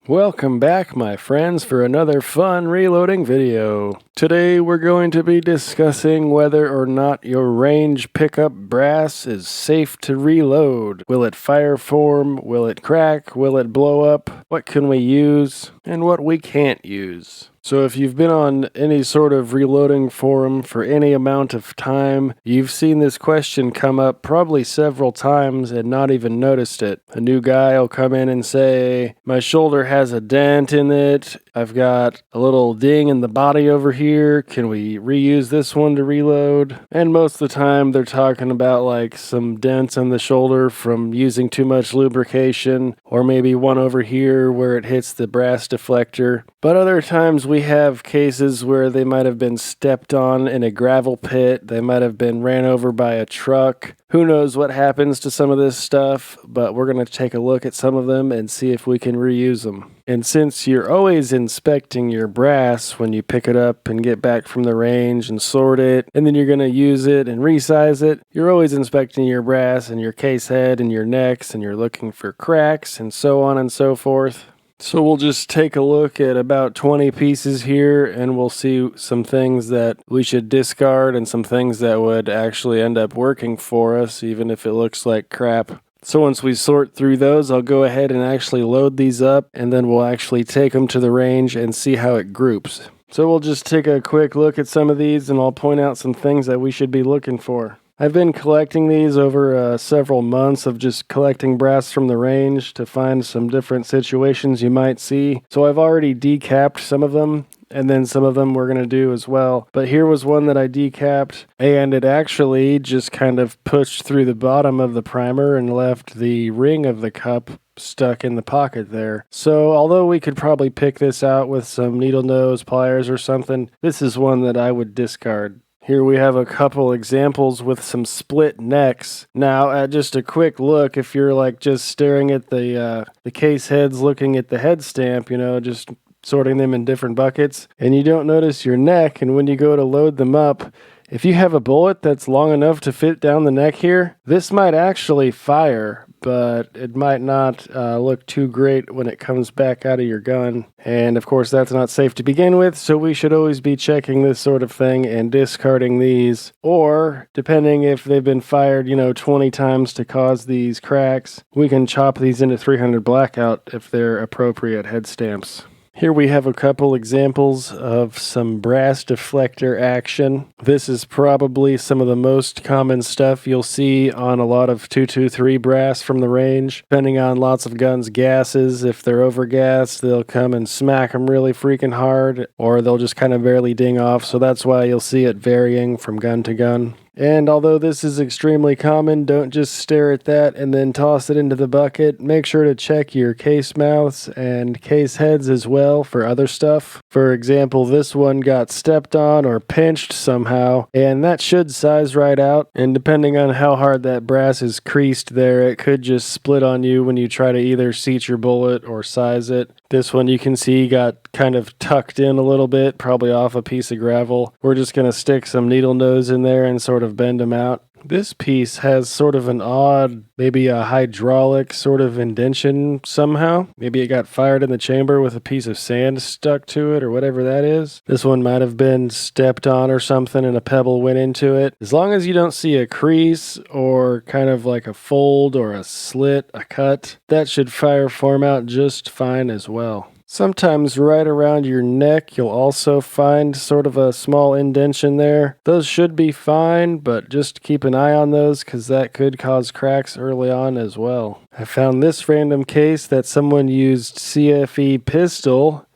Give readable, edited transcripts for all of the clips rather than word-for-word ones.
Welcome back, my friends, for another fun reloading video. Today we're going to be discussing whether or not your range pickup brass is safe to reload. Will it fire form? Will it crack? Will it blow up? What can we use? And what we can't use. So if you've been on any sort of reloading forum for any amount of time, you've seen this question come up probably several times and not even noticed it. A new guy will come in and say, my shoulder has a dent in it, I've got a little ding in the body over here, can we reuse this one to reload? And most of the time they're talking about like some dents in the shoulder from using too much lubrication, or maybe one over here where it hits the brass deflector. But other times we have cases where they might have been stepped on in a gravel pit, they might have been ran over by a truck. Who knows what happens to some of this stuff, but we're going to take a look at some of them and see if we can reuse them. And since you're always inspecting your brass when you pick it up and get back from the range and sort it, and then you're going to use it and resize it, you're always inspecting your brass and your case head and your necks, and you're looking for cracks and so on and so forth. So we'll just take a look at about 20 pieces here, and we'll see some things that we should discard and some things that would actually end up working for us, even if it looks like crap. So once we sort through those, I'll go ahead and actually load these up, and then we'll actually take them to the range and see how it groups. So we'll just take a quick look at some of these, and I'll point out some things that we should be looking for. I've been collecting these over several months of just collecting brass from the range to find some different situations you might see. So I've already decapped some of them, and then some of them we're going to do as well. But here was one that I decapped, and it actually just kind of pushed through the bottom of the primer and left the ring of the cup stuck in the pocket there. So although we could probably pick this out with some needle nose pliers or something, this is one that I would discard. Here we have a couple examples with some split necks. Now, at just a quick look, if you're like just staring at the case heads, looking at the head stamp, just sorting them in different buckets, and you don't notice your neck, and when you go to load them up, if you have a bullet that's long enough to fit down the neck here, this might actually fire, but it might not look too great when it comes back out of your gun. And of course that's not safe to begin with, so we should always be checking this sort of thing and discarding these. Or, depending if they've been fired, 20 times to cause these cracks, we can chop these into 300 blackout if they're appropriate head stamps. Here we have a couple examples of some brass deflector action. This is probably some of the most common stuff you'll see on a lot of 223 brass from the range. Depending on lots of guns' gases, if they're overgassed, they'll come and smack them really freaking hard, or they'll just kind of barely ding off, so that's why you'll see it varying from gun to gun. And although this is extremely common, don't just stare at that and then toss it into the bucket. Make sure to check your case mouths and case heads as well for other stuff. For example, this one got stepped on or pinched somehow, and that should size right out. And depending on how hard that brass is creased there, it could just split on you when you try to either seat your bullet or size it. This one you can see got kind of tucked in a little bit, probably off a piece of gravel. We're just going to stick some needle nose in there and sort of bend them out. This piece has sort of an odd, maybe a hydraulic sort of indention somehow. Maybe it got fired in the chamber with a piece of sand stuck to it or whatever that is. This one might have been stepped on or something and a pebble went into it. As long as you don't see a crease or kind of like a fold or a slit, a cut, that should fire form out just fine as well. Sometimes right around your neck, you'll also find sort of a small indentation there. Those should be fine, but just keep an eye on those because that could cause cracks early on as well. I found this random case that someone used CFE pistol,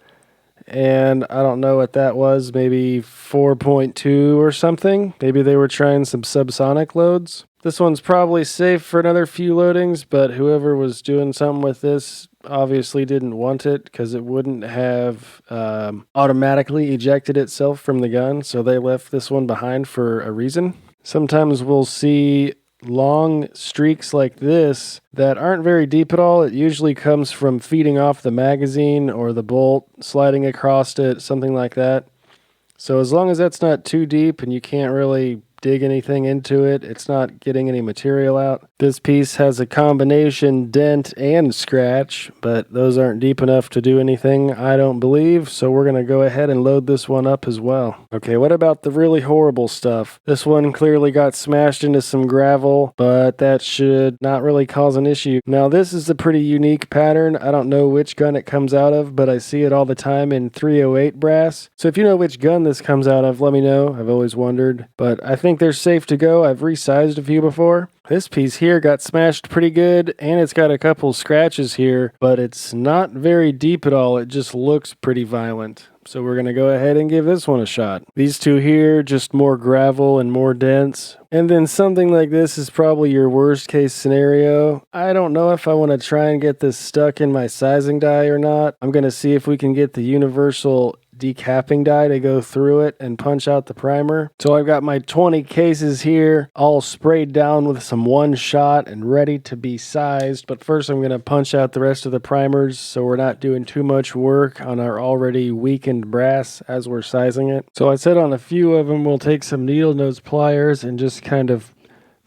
and I don't know what that was, maybe 4.2 or something. Maybe they were trying some subsonic loads. This one's probably safe for another few loadings, but whoever was doing something with this obviously didn't want it because it wouldn't have automatically ejected itself from the gun, so they left this one behind for a reason. Sometimes we'll see long streaks like this that aren't very deep at all. It usually comes from feeding off the magazine or the bolt, sliding across it, something like that. So as long as that's not too deep and you can't really dig anything into it. It's not getting any material out. This piece has a combination dent and scratch, but those aren't deep enough to do anything, I don't believe, so we're going to go ahead and load this one up as well. Okay, what about the really horrible stuff? This one clearly got smashed into some gravel, but that should not really cause an issue. Now, this is a pretty unique pattern. I don't know which gun it comes out of, but I see it all the time in 308 brass. So if you know which gun this comes out of, let me know. I've always wondered, but I think they're safe to go. I've resized a few before. This piece here got smashed pretty good, and it's got a couple scratches here, but it's not very deep at all. It just looks pretty violent. So we're going to go ahead and give this one a shot. These two here, just more gravel and more dents. And then something like this is probably your worst case scenario. I don't know if I want to try and get this stuck in my sizing die or not. I'm going to see if we can get the universal decapping die to go through it and punch out the primer. So I've got my 20 cases here all sprayed down with some one shot and ready to be sized. But first I'm going to punch out the rest of the primers so we're not doing too much work on our already weakened brass as we're sizing it. So I said on a few of them we'll take some needle nose pliers and just kind of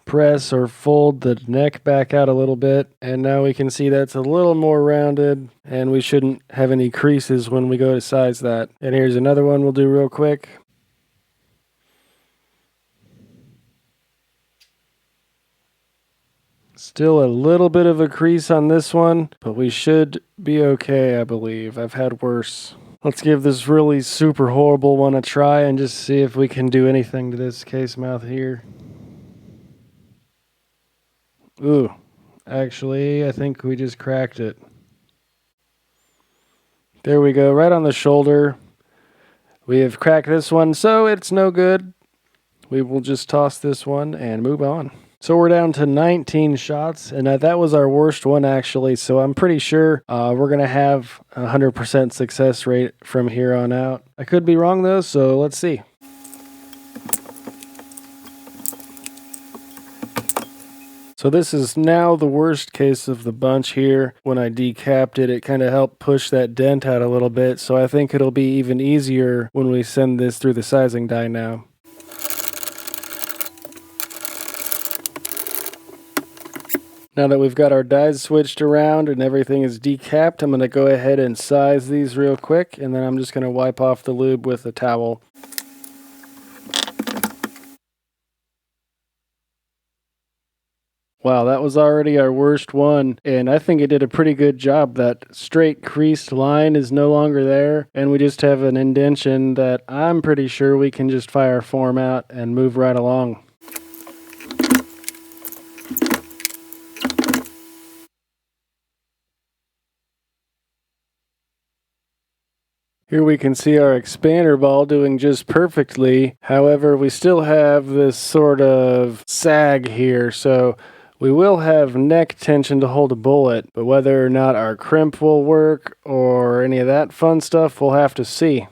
press or fold the neck back out a little bit, and now we can see that's a little more rounded and we shouldn't have any creases when we go to size that. And here's another one we'll do real quick. Still a little bit of a crease on this one, but we should be okay, I believe. I've had worse. Let's give this really super horrible one a try and just see if we can do anything to this case mouth here. Ooh, actually, I think we just cracked it. There we go, right on the shoulder. We have cracked this one, so it's no good. We will just toss this one and move on. So we're down to 19 shots, and that was our worst one actually, so I'm pretty sure we're going to have a 100% success rate from here on out. I could be wrong though, so let's see. So this is now the worst case of the bunch here. When I decapped it, it kind of helped push that dent out a little bit, so I think it'll be even easier when we send this through the sizing die now. Now that we've got our dies switched around and everything is decapped, I'm going to go ahead and size these real quick, and then I'm just going to wipe off the lube with a towel. Wow, that was already our worst one, and I think it did a pretty good job. That straight creased line is no longer there, and we just have an indentation that I'm pretty sure we can just fire form out and move right along. Here we can see our expander ball doing just perfectly. However, we still have this sort of sag here, so we will have neck tension to hold a bullet, but whether or not our crimp will work or any of that fun stuff, we'll have to see.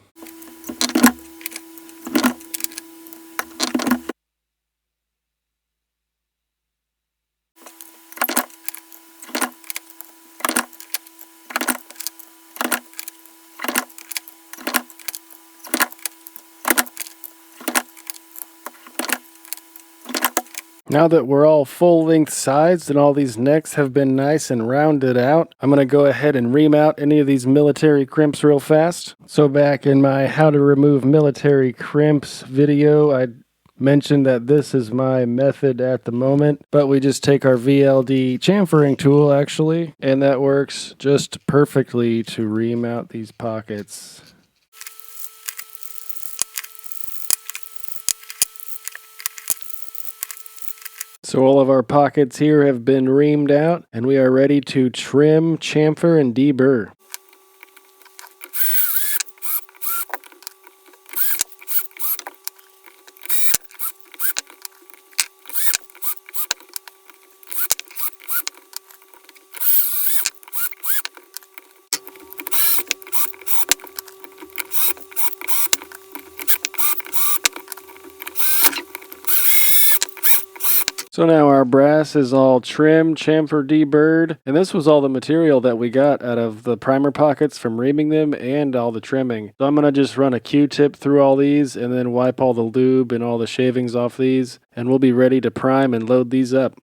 Now that we're all full length sized and all these necks have been nice and rounded out, I'm going to go ahead and ream out any of these military crimps real fast. So back in my how to remove military crimps video, I mentioned that this is my method at the moment, but we just take our VLD chamfering tool actually, and that works just perfectly to ream out these pockets. So all of our pockets here have been reamed out, and we are ready to trim, chamfer, and deburr. So now our brass is all trimmed, chamfer, deburred, and this was all the material that we got out of the primer pockets from reaming them and all the trimming. So I'm going to just run a Q-tip through all these and then wipe all the lube and all the shavings off these, and we'll be ready to prime and load these up.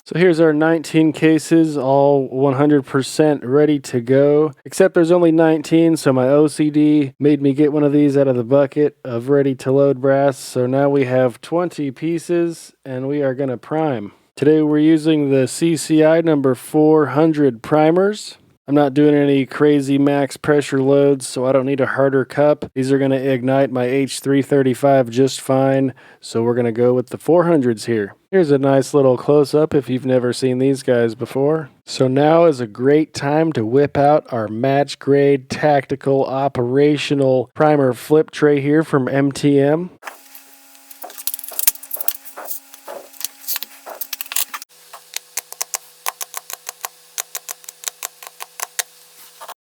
So here's our 19 cases, all 100% ready to go, except there's only 19, so my OCD made me get one of these out of the bucket of ready to load brass. So now we have 20 pieces and we are going to prime. Today we're using the CCI number 400 primers. I'm not doing any crazy max pressure loads, so I don't need a harder cup. These are going to ignite my H335 just fine, so we're going to go with the 400s here. Here's a nice little close-up if you've never seen these guys before. So now is a great time to whip out our match grade tactical operational primer flip tray here from MTM.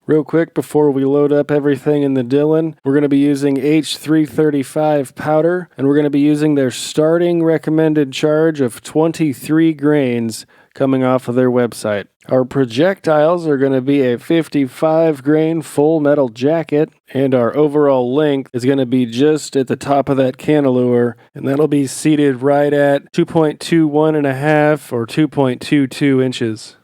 Real quick before we load up everything in the Dillon, we're going to be using H335 powder, and we're going to be using their starting recommended charge of 23 grains coming off of their website. Our projectiles are going to be a 55 grain full metal jacket, and our overall length is going to be just at the top of that cantilever, and that'll be seated right at 2.21.5 or 2.22 inches.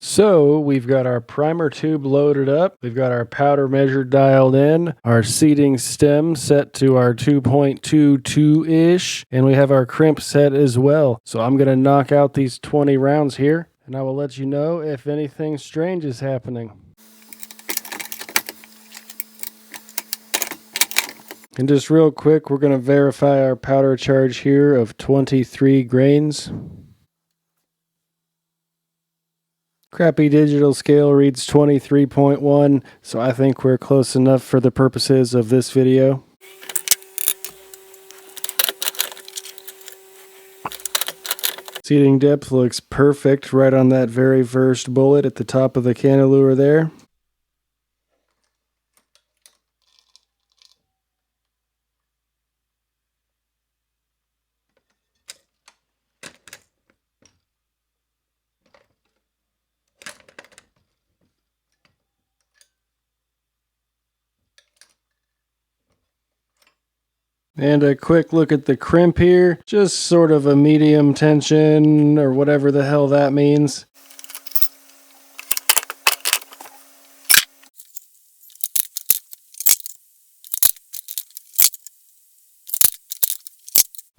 So we've got our primer tube loaded up, we've got our powder measure dialed in, our seating stem set to our 2.22-ish, and we have our crimp set as well. So I'm going to knock out these 20 rounds here, and I will let you know if anything strange is happening. And just real quick, we're going to verify our powder charge here of 23 grains. Crappy digital scale reads 23.1, so I think we're close enough for the purposes of this video. Seating depth looks perfect right on that very first bullet at the top of the cantilever there. And a quick look at the crimp here, just sort of a medium tension or whatever the hell that means.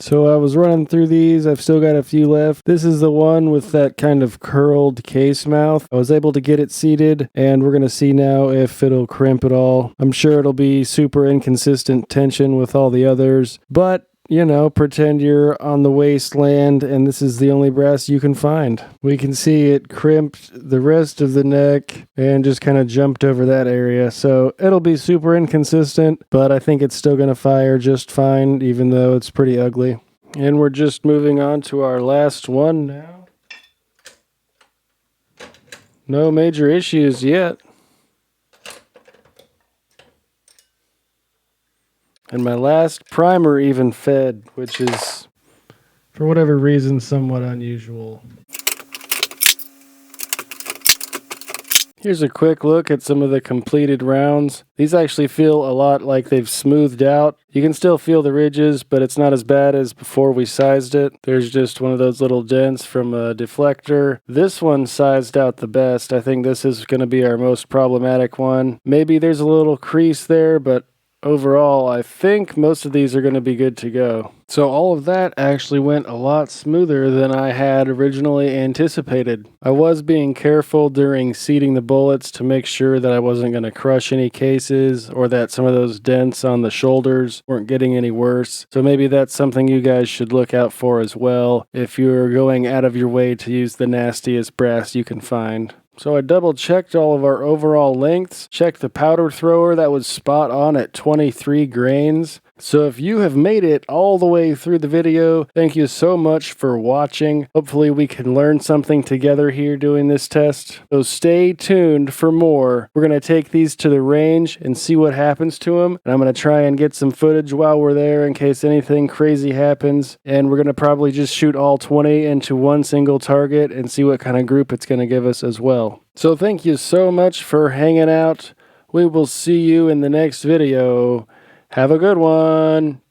So I was running through these, I've still got a few left. This is the one with that kind of curled case mouth. I was able to get it seated, and we're going to see now if it'll crimp at all. I'm sure it'll be super inconsistent tension with all the others, but you know, pretend you're on the wasteland and this is the only brass you can find. We can see it crimped the rest of the neck and just kind of jumped over that area. So it'll be super inconsistent, but I think it's still going to fire just fine, even though it's pretty ugly. And we're just moving on to our last one now. No major issues yet. And my last primer even fed, which is, for whatever reason, somewhat unusual. Here's a quick look at some of the completed rounds. These actually feel a lot like they've smoothed out. You can still feel the ridges, but it's not as bad as before we sized it. There's just one of those little dents from a deflector. This one sized out the best. I think this is going to be our most problematic one. Maybe there's a little crease there, but overall, I think most of these are going to be good to go. So all of that actually went a lot smoother than I had originally anticipated. I was being careful during seating the bullets to make sure that I wasn't going to crush any cases or that some of those dents on the shoulders weren't getting any worse. So maybe that's something you guys should look out for as well if you're going out of your way to use the nastiest brass you can find. So I double checked all of our overall lengths, checked the powder thrower that was spot on at 23 grains. So if you have made it all the way through the video, thank you so much for watching. Hopefully we can learn something together here doing this test. So stay tuned for more. We're going to take these to the range and see what happens to them. And I'm going to try and get some footage while we're there in case anything crazy happens. And we're going to probably just shoot all 20 into one single target and see what kind of group it's going to give us as well. So thank you so much for hanging out. We will see you in the next video. Have a good one.